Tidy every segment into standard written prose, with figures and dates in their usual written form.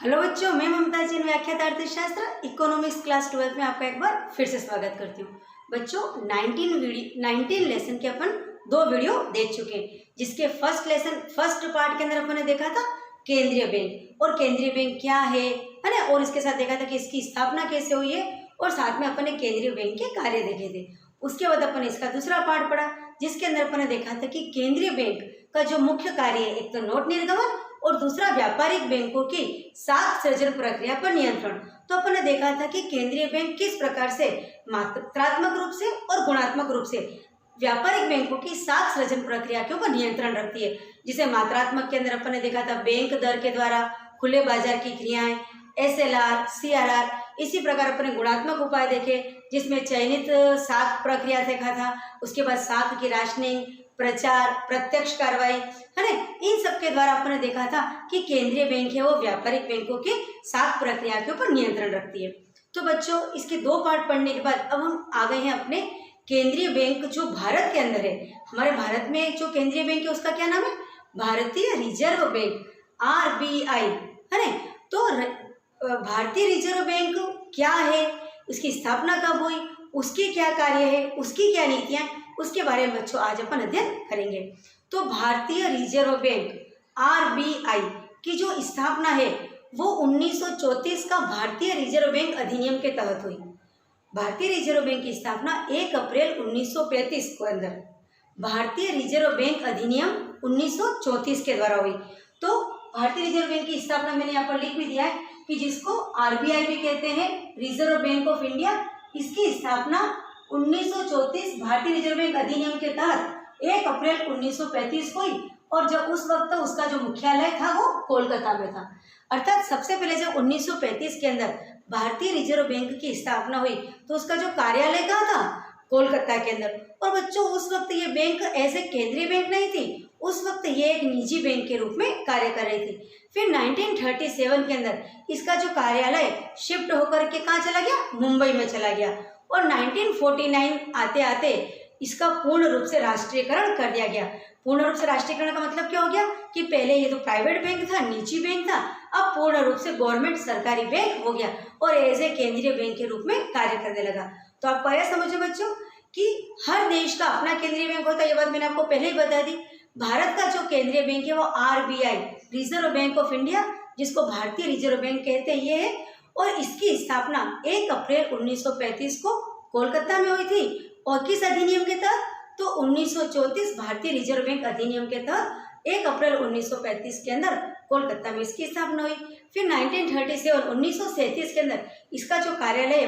Hello बच्चों, मैं ममता जैन व्याख्यात अर्थशास्त्र इकोनॉमिक्स क्लास 12 में आपका एक बार फिर से स्वागत करती हूँ। बच्चों 19 लेसन के अपन 2 वीडियो देख चुके हैं, जिसके फर्स्ट पार्ट के अंदर अपन ने देखा था केंद्रीय बैंक और केंद्रीय बैंक क्या है ना, और इसके साथ देखा था कि इसकी स्थापना कैसे हुई है और साथ में अपन ने केंद्रीय बैंक के कार्य देखे थे। उसके बाद अपन ने इसका दूसरा पार्ट पढ़ा, जिसके अंदर अपन ने देखा था कि केंद्रीय बैंक का जो मुख्य कार्य है, एक तो नोट निर्गमन और दूसरा व्यापारिक बैंकों की साख सृजन प्रक्रिया पर नियंत्रण। तो अपन ने देखा था कि केंद्रीय बैंक किस प्रकार से मात्रात्मक रूप से और गुणात्मक रूप से व्यापारिक बैंकों की साख सृजन प्रक्रिया के ऊपर नियंत्रण रखती है। जिसे मात्रात्मक के अंदर अपन ने देखा था बैंक दर के द्वारा खुले बाजार की क्रियाएं, SLR, CRR। इसी प्रकार अपने गुणात्मक उपाय देखे, जिसमें चयनित साख प्रक्रिया देखा था, उसके बाद साख की राशनिंग, प्रचार, प्रत्यक्ष कार्रवाई है ना, इन सब के द्वारा आपने देखा था कि केंद्रीय बैंक है वो व्यापारिक बैंकों की साख प्रक्रिया के ऊपर नियंत्रण रखती है। तो बच्चों इसके 2 पार्ट पढ़ने के बाद अब हम आ गए हैं अपने केंद्रीय बैंक जो भारत के अंदर है। हमारे भारत में जो केंद्रीय बैंक है उसका क्या नाम है? भारतीय रिजर्व बैंक, RBI है ना। तो भारतीय रिजर्व बैंक क्या है, उसकी स्थापना कब हुई, उसके क्या कार्य है, उसकी क्या नीतियां, उसके बारे में बच्चों आज अपन अध्ययन करेंगे। तो भारतीय रिजर्व बैंक RBI की जो स्थापना है वो 1934 का भारतीय रिजर्व बैंक अधिनियम के तहत हुई। भारतीय रिजर्व बैंक की स्थापना 1 अप्रैल 1935 को अंदर भारतीय रिजर्व बैंक अधिनियम 1934 के द्वारा हुई। तो भारतीय रिजर्व बैंक की स्थापना मैंने यहाँ पर लिख भी दिया है कि जिसको RBI भी कहते हैं, रिजर्व बैंक ऑफ इंडिया। इसकी स्थापना 1934 भारतीय रिजर्व बैंक अधिनियम के तहत 1 अप्रैल 1935 हुई, और जब उस वक्त उसका जो मुख्यालय था वो कोलकाता में था। अर्थात सबसे पहले जब 1935 के अंदर भारतीय रिजर्व बैंक की स्थापना हुई तो उसका जो कार्यालय कहाँ था? कोलकाता के अंदर। और बच्चों उस वक्त ये बैंक ऐसे केंद्रीय बैंक नहीं थी, उस वक्त ये एक निजी बैंक के रूप में कार्य कर रही थी। फिर 1937 के अंदर इसका जो कार्यालय शिफ्ट होकर के कहाँ चला गया? मुंबई में चला गया। और 1949 आते आते इसका पूर्ण रूप से राष्ट्रीयकरण कर दिया गया। पूर्ण रूप से राष्ट्रीयकरण का मतलब क्या हो गया कि पहले ये तो प्राइवेट बैंक था, निजी बैंक था, अब पूर्ण रूप से गवर्नमेंट सरकारी बैंक हो गया और एज ए केंद्रीय बैंक के रूप में कार्य करने लगा। तो आपको यह समझो बच्चों कि हर देश का अपना केंद्रीय बैंक होता है, ये बात मैंने आपको पहले ही बता दी। भारत का जो केंद्रीय बैंक है वो RBI, reserve bank of India, जिसको भारतीय रिजर्व बैंक कहते हैं, ये है। और इसकी स्थापना 1 अप्रैल 1935 को कोलकाता में हुई थी। और किस अधिनियम के तहत? तो 1934 भारतीय रिजर्व बैंक अधिनियम के तहत 1 अप्रैल 1935 के अंदर कोलकाता में इसकी स्थापना हुई। फिर 1937 के अंदर इसका जो कार्यालय है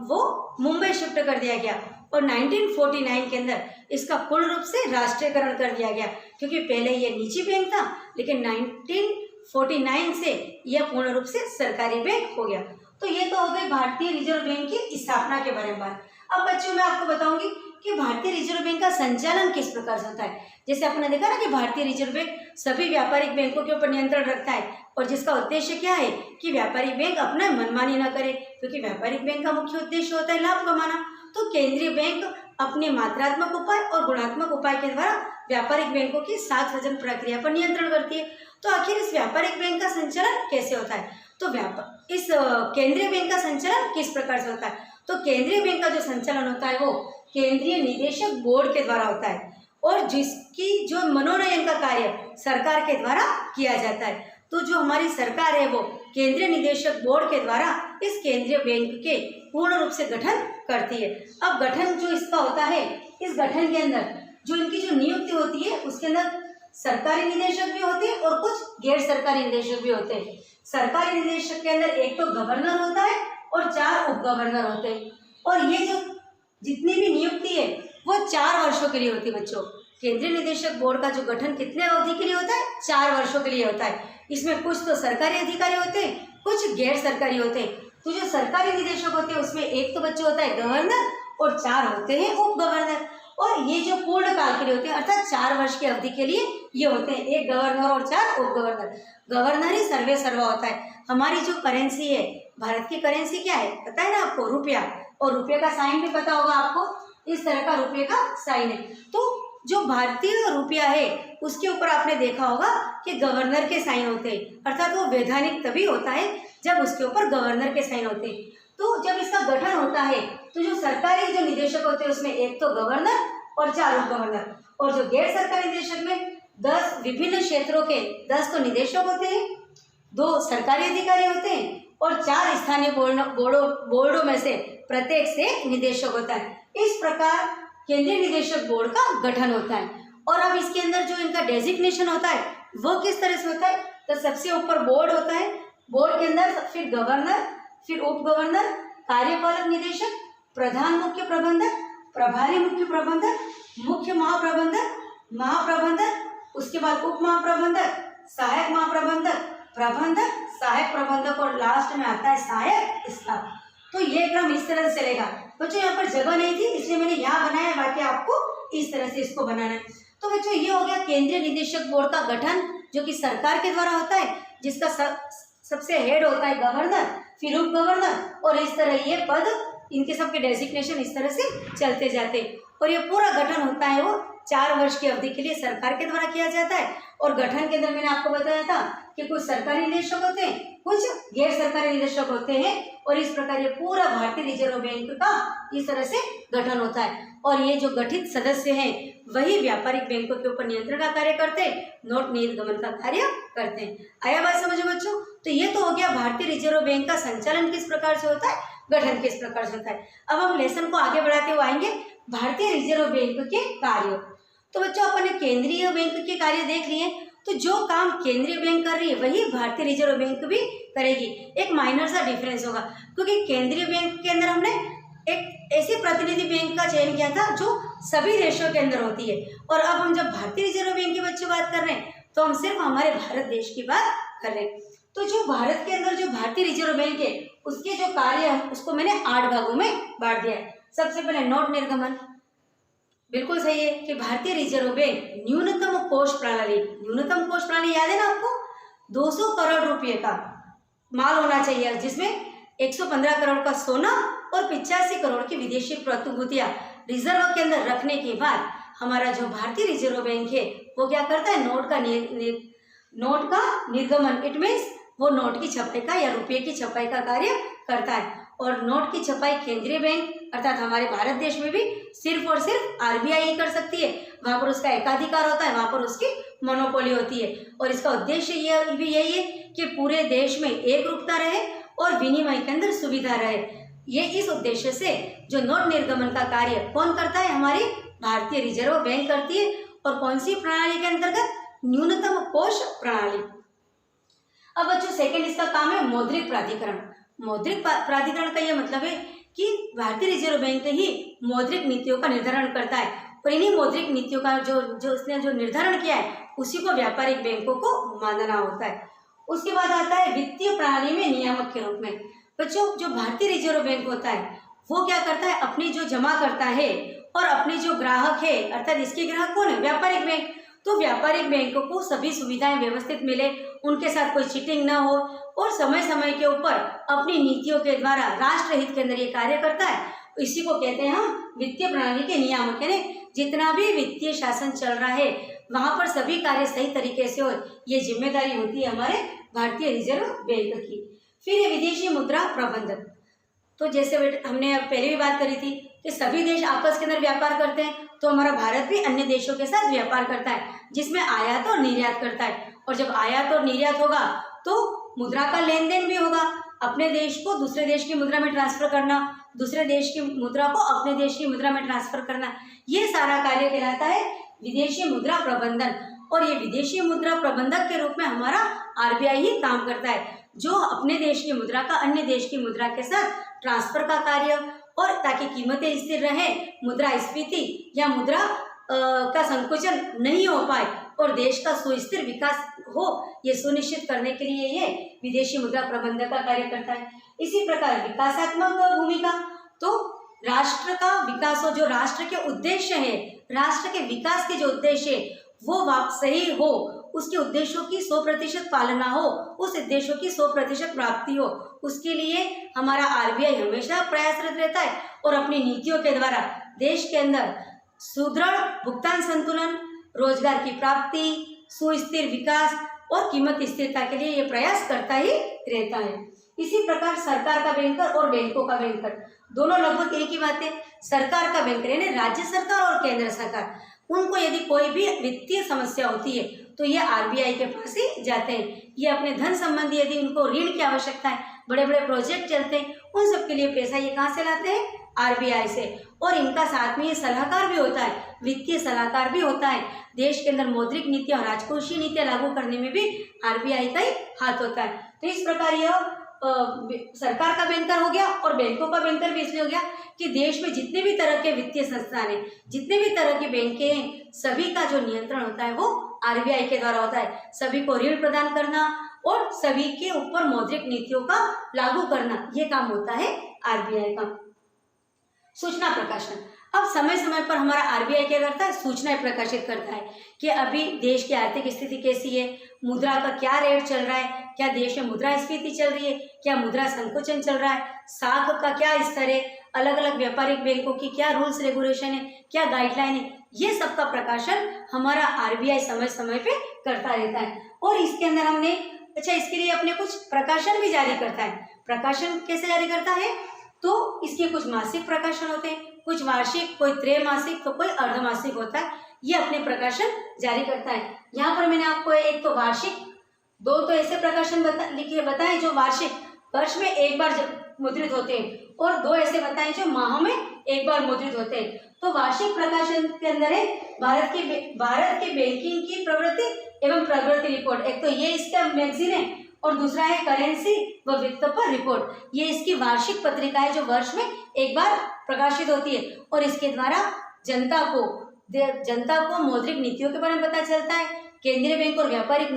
वो मुंबई शिफ्ट कर दिया गया। और 1949 के अंदर इसका पूर्ण रूप से राष्ट्रीयकरण कर दिया गया, क्योंकि पहले ये निजी बैंक था, लेकिन 1949 से यह पूर्ण रूप से सरकारी बैंक हो गया। तो ये तो हो गई भारतीय रिजर्व बैंक की स्थापना के बारे में बात। अब बच्चों मैं आपको बताऊंगी कि भारतीय रिजर्व बैंक का संचालन किस प्रकार से होता है। जैसे आपने देखा ना कि भारतीय रिजर्व बैंक सभी व्यापारिक बैंकों के ऊपर नियंत्रण रखता है, और जिसका उद्देश्य क्या है कि व्यापारिक बैंक अपना मनमानी न करे, क्योंकि व्यापारिक बैंक का मुख्य उद्देश्य होता है लाभ कमाना। तो केंद्रीय बैंक अपने मात्रात्मक उपाय और गुणात्मक उपाय के द्वारा व्यापारिक बैंकों की साख सृजन प्रक्रिया पर नियंत्रण करती है। तो आखिर इस व्यापारिक बैंक का संचालन कैसे होता है? तो इस केंद्रीय बैंक का संचालन किस प्रकार से होता है? तो केंद्रीय बैंक का जो संचालन होता है वो केंद्रीय निदेशक बोर्ड के द्वारा होता है, और जिसकी जो मनोनयन का कार्य सरकार के द्वारा किया जाता है। तो जो हमारी सरकार है वो केंद्रीय निदेशक बोर्ड के द्वारा इस केंद्रीय बैंक के पूर्ण रूप से गठन करती है। अब गठन जो इसका होता है, इस गठन के अंदर जो इनकी जो नियुक्ति होती है उसके अंदर सरकारी निदेशक भी होते हैं और कुछ गैर सरकारी निदेशक भी होते हैं। सरकारी निदेशक के अंदर एक तो गवर्नर होता है और 4 उप गवर्नर होते हैं। और ये जो जितनी भी नियुक्ति है वो 4 वर्षों के लिए होती है बच्चों। केंद्रीय निदेशक बोर्ड का जो गठन कितने अवधि के लिए होता है? 4 वर्षों के लिए होता है। इसमें कुछ तो सरकारी अधिकारी होते हैं, कुछ गैर सरकारी होते हैं। तो जो सरकारी निदेशक होते हैं उसमें एक तो बच्चे होता है गवर्नर और 4 होते हैं उप गवर्नर। और ये जो पूर्ण काल के लिए होते हैं, अर्थात 4 वर्ष की अवधि के लिए ये होते हैं, एक गवर्नर और 4 उप गवर्नर। गवर्नर ही सर्वे सर्वा होता है। हमारी जो करेंसी है, भारत की करेंसी क्या है पता है ना आपको? रुपया। और रुपये का साइन भी पता होगा आपको, इस तरह का रुपये का साइन है। तो जो भारतीय रुपया है उसके ऊपर आपने देखा होगा कि गवर्नर के साइन होते हैं, अर्थात वो वैधानिक तभी होता है जब उसके ऊपर गवर्नर के साइन होते हैं। तो जब इसका गठन होता है तो जो सरकारी जो निदेशक होते हैं उसमें एक तो गवर्नर और 4 उप गवर्नर, और जो गैर सरकारी निदेशक में 10 विभिन्न क्षेत्रों के 10 तो निदेशक होते हैं, 2 सरकारी अधिकारी होते हैं और 4 स्थानीय बोर्डों में से प्रत्येक से निदेशक होता है। इस प्रकार केंद्रीय निदेशक बोर्ड का गठन होता है। और अब इसके अंदर जो इनका डेजिग्नेशन होता है वो किस तरह से होता है, तो सबसे ऊपर बोर्ड होता है, बोर्ड के अंदर फिर गवर्नर, फिर उप गवर्नर, कार्यपालक निदेशक, प्रधान मुख्य प्रबंधक, प्रभारी मुख्य प्रबंधक, मुख्य महाप्रबंधक, महाप्रबंधक, उसके बाद उप महाप्रबंधक, सहायक महाप्रबंधक, प्रबंधक, सहायक प्रबंधक और लास्ट में आता है सहायक स्टाफ। तो ये क्रम इस तरह से चलेगा। बच्चों यहाँ पर जगह नहीं थी इसलिए मैंने यहाँ बनाया, बाकी आपको इस तरह से इसको बनाना है। तो बच्चों ये हो गया केंद्रीय निदेशक बोर्ड का गठन, जो कि सरकार के द्वारा होता है, जिसका सबसे हेड होता है गवर्नर, फिर उप गवर्नर, और इस तरह ये पद इनके सबके डेजिग्नेशन इस तरह से चलते जाते हैं। और ये पूरा गठन होता है वो 4 वर्ष की अवधि के लिए सरकार के द्वारा किया जाता है। और गठन के अंदर मैंने आपको बताया था कि कुछ सरकारी निदेशक होते हैं, कुछ गैर सरकारी निदेशक होते हैं, और इस प्रकार ये पूरा भारतीय रिजर्व बैंक का इस तरह से गठन होता है। और ये जो गठित सदस्य हैं वही व्यापारिक बैंकों के ऊपर नियंत्रण का कार्य करते हैं, नोट निर्गमन का कार्य करते हैं। आया बात समझो बच्चों? तो ये तो हो गया भारतीय रिजर्व बैंक का संचालन किस प्रकार से होता है, गठन किस प्रकार से होता है। अब हम लेसन को आगे बढ़ाते हुए आएंगे भारतीय रिजर्व बैंक के कार्य। तो बच्चों अपन ने केंद्रीय बैंक के कार्य देख लिए, तो जो काम केंद्रीय बैंक कर रही है वही भारतीय रिजर्व बैंक भी करेगी। एक माइनर सा डिफरेंस होगा, क्योंकि केंद्रीय बैंक के अंदर हमने एक ऐसी प्रतिनिधि बैंक का चयन किया था जो सभी देशों के अंदर होती है, और अब हम जब भारतीय रिजर्व बैंक की बच्चों बात कर रहे हैं तो हम सिर्फ हमारे भारत देश की बात कर रहे हैं। तो जो भारत के अंदर जो भारतीय रिजर्व बैंक है उसके जो कार्य है उसको मैंने 8 भागों में बांट दिया है। सबसे पहले नोट निर्गमन, बिल्कुल सही है कि भारतीय रिजर्व बैंक न्यूनतम कोष प्रणाली, न्यूनतम कोष प्रणाली याद है ना आपको, 200 करोड़ रुपए का माल होना चाहिए, जिसमें 115 करोड़ का सोना और 85 करोड़ की विदेशी प्रतिभूतियां रिजर्व के अंदर रखने के बाद हमारा जो भारतीय रिजर्व बैंक है वो क्या करता है, नोट का निर्गमन, इट मीन्स वो नोट की छपाई का या रुपये की छपाई का कार्य करता है। और नोट की छपाई केंद्रीय बैंक अर्थात हमारे भारत देश में भी सिर्फ और सिर्फ आरबीआई ही कर सकती है, वहाँ पर उसका एकाधिकार होता है, वहाँ पर उसकी मोनोपोली होती है। और इसका उद्देश्य ये भी यही है कि पूरे देश में एक रूपता रहे और विनिमय के अंदर सुविधा रहे। ये इस उद्देश्य से जो नोट निर्गमन का कार्य कौन करता है, हमारी भारतीय रिजर्व बैंक करती है। और कौन सी प्रणाली के अंतर्गत, न्यूनतम कोष प्रणाली। अब बच्चों सेकंड इसका काम है मौद्रिक प्राधिकरण। मौद्रिक प्राधिकरण का यह मतलब है कि भारतीय रिजर्व बैंक ही मौद्रिक नीतियों का निर्धारण करता है, और इन्हीं मौद्रिक नीतियों का जो उसने जो निर्धारण किया है उसी को व्यापारिक बैंकों को मानना होता है। उसके बाद आता है वित्तीय प्रणाली में नियामक के रूप में। बच्चों जो भारतीय रिजर्व बैंक होता है वो क्या करता है, अपनी जो जमा करता है और अपने जो ग्राहक है अर्थात इसके ग्राहक कौन है, व्यापारिक बैंक। तो व्यापारिक बैंकों को सभी सुविधाएं व्यवस्थित मिले, उनके साथ कोई चीटिंग ना हो, और समय समय के ऊपर अपनी नीतियों के द्वारा राष्ट्र हित के अंदर ये कार्य करता है। इसी को कहते हैं हम वित्तीय प्रणाली के नियामक। यानी जितना भी वित्तीय शासन चल रहा है वहाँ पर सभी कार्य सही तरीके से हो, ये जिम्मेदारी होती है हमारे भारतीय रिजर्व बैंक की। फिर ये विदेशी मुद्रा प्रबंधन। तो जैसे हमने पहले भी बात करी थी कि सभी देश आपस के अंदर व्यापार करते हैं, तो हमारा भारत भी अन्य देशों के साथ व्यापार करता है, जिसमें आयात और निर्यात करता है। और जब आयात और निर्यात होगा तो मुद्रा का लेन देन भी होगा, अपने देश को दूसरे देश की मुद्रा में ट्रांसफर करना, दूसरे देश की मुद्रा को अपने देश की मुद्रा में ट्रांसफर करना, ये सारा कार्य कहलाता है विदेशी मुद्रा प्रबंधन। और ये विदेशी मुद्रा प्रबंधक के रूप में हमारा आरबीआई ही काम करता है, जो अपने देश की मुद्रा का अन्य देश की मुद्रा के साथ ट्रांसफर का कार्य, और ताकि कीमतें स्थिर रहे, मुद्रास्फीति या मुद्रा का संकुचन नहीं हो पाए और देश का सुस्थिर विकास हो, ये सुनिश्चित करने के लिए ये विदेशी मुद्रा प्रबंधक का कार्य करता है। इसी प्रकार विकासात्मक भूमिका, तो राष्ट्र का विकास हो, जो राष्ट्र के उद्देश्य है, राष्ट्र के विकास के जो उद्देश्य है वो सही हो, उसके उद्देश्यों की 100% पालना हो, उस उद्देश्यों की 100% प्राप्ति हो, उसके लिए हमारा आरबीआई हमेशा प्रयासरत रहता है और अपनी नीतियों के द्वारा देश के अंदर सुदृढ़ भुगतान संतुलन, रोजगार की प्राप्ति, सुस्थिर विकास और कीमत स्थिरता के लिए ये प्रयास करता ही रहता है। इसी प्रकार सरकार का बैंकर और बैंकों का बैंकर दोनों लगभग एक ही बात है। सरकार का बैंकर यानी राज्य सरकार और केंद्र सरकार, उनको यदि कोई भी वित्तीय समस्या होती है तो ये आरबीआई के पास ही जाते हैं। ये अपने धन संबंधी यदि उनको ऋण की आवश्यकता है, बड़े बड़े प्रोजेक्ट चलते हैं, उन सब के लिए पैसा ये कहाँ से लाते हैं? आरबीआई से। और इनका साथ में ये सलाहकार भी होता है, वित्तीय सलाहकार भी होता है। देश के अंदर मौद्रिक नीतियां और राजकोषीय नीतियां लागू करने में भी आरबीआई का ही हाथ होता है। तो इस प्रकार यह सरकार का बैंकर हो गया और बैंकों का बैंकर भी इसलिए हो गया कि देश में जितने भी तरह के वित्तीय संस्थान हैं, जितने भी तरह की बैंकें हैं, सभी का जो नियंत्रण होता है वो आरबीआई के द्वारा होता है। सभी को ऋण प्रदान करना और सभी के ऊपर मौद्रिक नीतियों का लागू करना, ये काम होता है आरबीआई का। सूचना प्रकाशन, अब समय समय पर हमारा आरबीआई क्या करता है? सूचनाएं प्रकाशित करता है कि अभी देश की आर्थिक स्थिति कैसी है, मुद्रा का क्या रेट चल रहा है, क्या देश में मुद्रास्फीति चल रही है, क्या मुद्रा संकुचन चल रहा है, साख का क्या स्तर है, अलग अलग व्यापारिक बैंकों की क्या रूल्स रेगुलेशन है, क्या गाइडलाइन है, ये सब का प्रकाशन हमारा आरबीआई समय समय पे करता रहता है। और इसके अंदर हमने इसके लिए अपने कुछ प्रकाशन भी जारी करता है। प्रकाशन कैसे जारी करता है? तो इसके कुछ मासिक प्रकाशन होते हैं, कुछ वार्षिक, कोई त्रैमासिक, तो कोई अर्धमासिक होता है। ये अपने प्रकाशन जारी करता है। यहाँ पर मैंने आपको एक तो वार्षिक, दो तो ऐसे प्रकाशन बताए जो वार्षिक वर्ष में एक बार मुद्रित होते हैं, और दो ऐसे बताए जो माह में एक बार मुद्रित होते हैं। तो वार्षिक प्रकाशन के अंदर है भारत के बैंकिंग की प्रवृत्ति एवं प्रगति रिपोर्ट। एक तो ये इसका मैगजीन है और दूसरा है करेंसी व वित्त पर रिपोर्ट। ये इसकी वार्षिक पत्रिका है जो वर्ष में एक बार प्रकाशित होती है, और इसके द्वारा जनता को मौद्रिक नीतियों के बारे में पता चलता है। केंद्रीय बैंक और व्यापारिक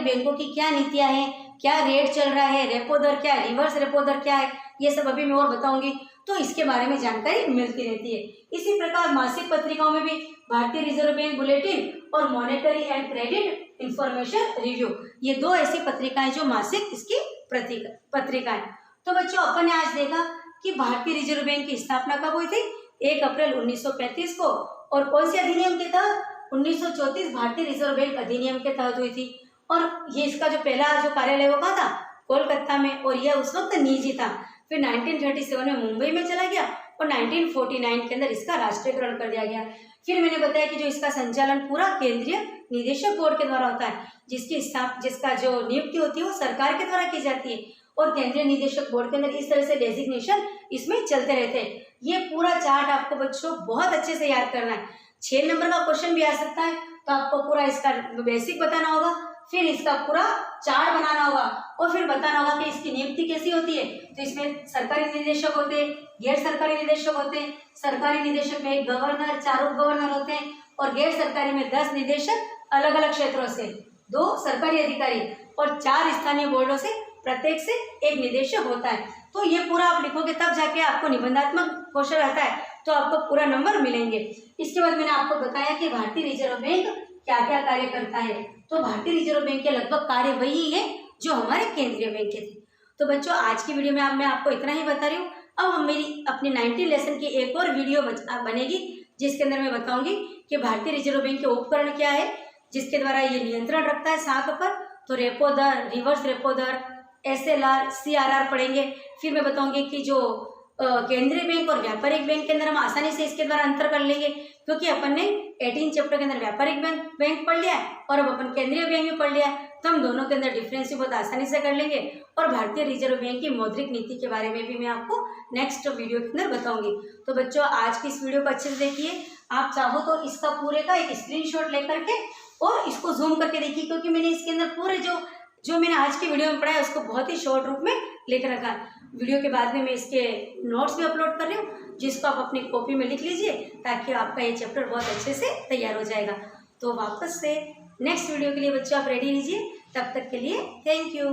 बैंकों की क्या नीतियां हैं, क्या रेट चल रहा है, रेपो दर क्या है, रिवर्स रेपो दर क्या है, ये सब अभी मैं और बताऊंगी। तो इसके बारे में जानकारी मिलती रहती है। इसी प्रकार मासिक पत्रिकाओं में भी भारतीय रिजर्व बैंक बुलेटिन और monetary and credit information review, ये दो ऐसी पत्रिकाएं जो मासिक इसकी पत्रिकाएं। तो बच्चों, अपन ने आज देखा कि भारतीय रिजर्व बैंक की स्थापना कब हुई थी? 1 अप्रैल 1935 को। और कौन से अधिनियम के तहत? 1934 भारतीय रिजर्व बैंक अधिनियम के तहत हुई थी। और ये इसका जो पहला जो कार्यालय वो कहाँ था? कोलकाता में, और यह उस वक्त निजी था। फिर 1937 में मुंबई में चला गया और 1949 के अंदर इसका राष्ट्रीयकरण कर दिया गया। फिर मैंने बताया कि जो इसका संचालन पूरा केंद्रीय निदेशक बोर्ड के द्वारा होता है, जिसका जो नियुक्ति होती है वो सरकार के द्वारा की जाती है, और केंद्रीय निदेशक बोर्ड के अंदर इस तरह से डेजिग्नेशन इसमें चलते रहते हैं। ये पूरा चार्ट आपको बच्चों बहुत अच्छे से याद करना है। 6 नंबर का क्वेश्चन भी आ सकता है, तो आपको पूरा इसका बेसिक बताना होगा, फिर इसका पूरा चार्ट बनाना होगा, और फिर बताना होगा कि इसकी नियुक्ति कैसी होती है। तो इसमें सरकारी निदेशक होते हैं, गैर सरकारी निदेशक होते हैं। सरकारी निदेशक में 1 गवर्नर, 4 उप गवर्नर होते हैं, और गैर सरकारी में 10 निदेशक अलग अलग क्षेत्रों से, 2 सरकारी अधिकारी और 4 स्थानीय बोर्डों से प्रत्येक से 1 निदेशक होता है। तो ये पूरा आप लिखोगे तब जाके आपको निबंधात्मक क्वेश्चन आता है, तो आपको पूरा नंबर मिलेंगे। इसके बाद मैंने आपको बताया कि भारतीय रिजर्व बैंक क्या क्या कार्य करता है। तो भारतीय रिजर्व बैंक के लगभग कार्य वही है जो हमारे केंद्रीय बैंक के थे। तो बच्चों, आज की वीडियो में मैं आपको इतना ही बता रही हूँ। अब हम मेरी अपनी 19 लेसन की एक और वीडियो बनेगी, जिसके अंदर मैं बताऊंगी कि भारतीय रिजर्व बैंक के उपकरण क्या है, जिसके द्वारा ये नियंत्रण रखता है साख पर। तो रेपो दर, रिवर्स रेपो दर, SLR, CRR पढ़ेंगे। फिर मैं बताऊंगी कि जो केंद्रीय बैंक और व्यापारिक बैंक के अंदर हम आसानी से इसके द्वारा अंतर कर लेंगे, क्योंकि अपन ने 18 चैप्टर के अंदर व्यापारिक बैंक पढ़ लिया है और अब अपन केंद्रीय बैंक भी पढ़ लिया है, तो हम दोनों के अंदर डिफरेंस भी बहुत आसानी से कर लेंगे। और भारतीय रिजर्व बैंक की मौद्रिक नीति के बारे में भी मैं आपको नेक्स्ट वीडियो के अंदर बताऊंगी। तो बच्चों, आज की इस वीडियो को अच्छे से देखिए। आप चाहो तो इसका पूरे का एक स्क्रीनशॉट लेकर के और इसको जूम करके देखिए, क्योंकि मैंने इसके अंदर पूरे जो मैंने आज की वीडियो में पढ़ा है उसको बहुत ही शॉर्ट रूप में लिख रखा है। वीडियो के बाद में मैं इसके नोट्स भी अपलोड कर रही हूँ, जिसको आप अपनी कॉपी में लिख लीजिए, ताकि आपका ये चैप्टर बहुत अच्छे से तैयार हो जाएगा। तो वापस से नेक्स्ट वीडियो के लिए बच्चों आप रेडी लीजिए। तब तक के लिए थैंक यू।